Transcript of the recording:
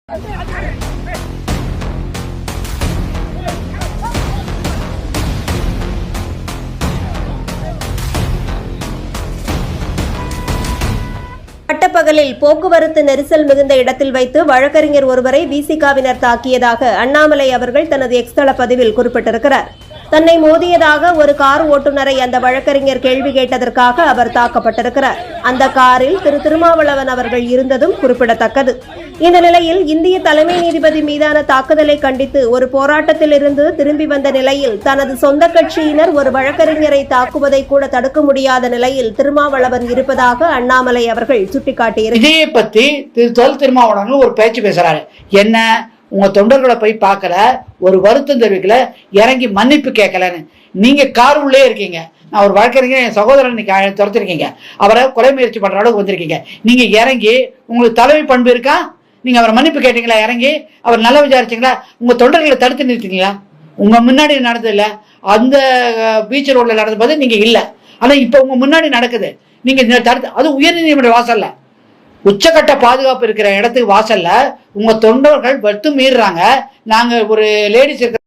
பட்டப்பகலில் போக்குவரத்து நெரிசல் மிகுந்த இடத்தில் வைத்து வழக்கறிஞர் ஒருவரை விசிகாவினர் தாக்கியதாக அண்ணாமலை அவர்கள் தனது எக்ஸ் தள பதிவில் குறிப்பிட்டிருக்கிறார். தன்னை மோதியதாக ஒரு கார் ஓட்டுநரை அந்த வழக்கறிஞர் கேள்வி கேட்டதற்காக அவர் தாக்கப்பட்டிருக்கிறார். அந்த காரில் திருமாவளவன் அவர்கள் இருந்ததும் குறிப்பிடத்தக்கது. இந்த நிலையில் இந்திய தலைமை நீதிபதி மீதான தாக்குதலை கண்டித்து ஒரு போராட்டத்தில் இருந்து திரும்பி வந்த நிலையில் தனது சொந்த கட்சியினர் ஒரு வழக்கறிஞரை தாக்குவதை கூட தடுக்க முடியாத நிலையில் திருமாவளவன் இருப்பதாக அண்ணாமலை அவர்கள் சுட்டிக்காட்டியிருக்கிறார். இதையை பத்தி திருமாவளவன் ஒரு பேச்சு பேசுறாரு. என்ன, உங்க தொண்டர்களை போய் பார்க்கல, ஒரு வருத்தம் தெரிவிக்கல, இறங்கி மன்னிப்பு கேட்கலன்னு. நீங்க கார் உள்ளே இருக்கீங்க. நான் ஒரு வழக்கறிஞர், என் சகோதரன் துரத்திருக்கீங்க, அவரை கொலை முயற்சி பண்ற அளவுக்கு வந்திருக்கீங்க. நீங்க இறங்கி, உங்களுக்கு தலைமை பண்பு இருக்கா? நீங்க அவரை மன்னிப்பு கேட்டீங்களா? இறங்கி அவர் நல்லா விசாரிச்சீங்களா? உங்க தொண்டர்களை தடுத்து நிறுத்திங்களா? உங்க முன்னாடி நடந்தது இல்ல, அந்த பீச் ரோட்ல நடந்த போது நீங்க இல்ல, ஆனா இப்ப உங்க முன்னாடி நடக்குது. நீங்க தடுத்து, அது உயர்நீதிமன்ற வாசல்ல, உச்சகட்ட பாதுகாப்பு இருக்கிற இடத்துக்கு வாசல்ல உங்க தொண்டர்கள் வட்டு மீறுறாங்க. நாங்க ஒரு லேடிஸ் இருக்கிற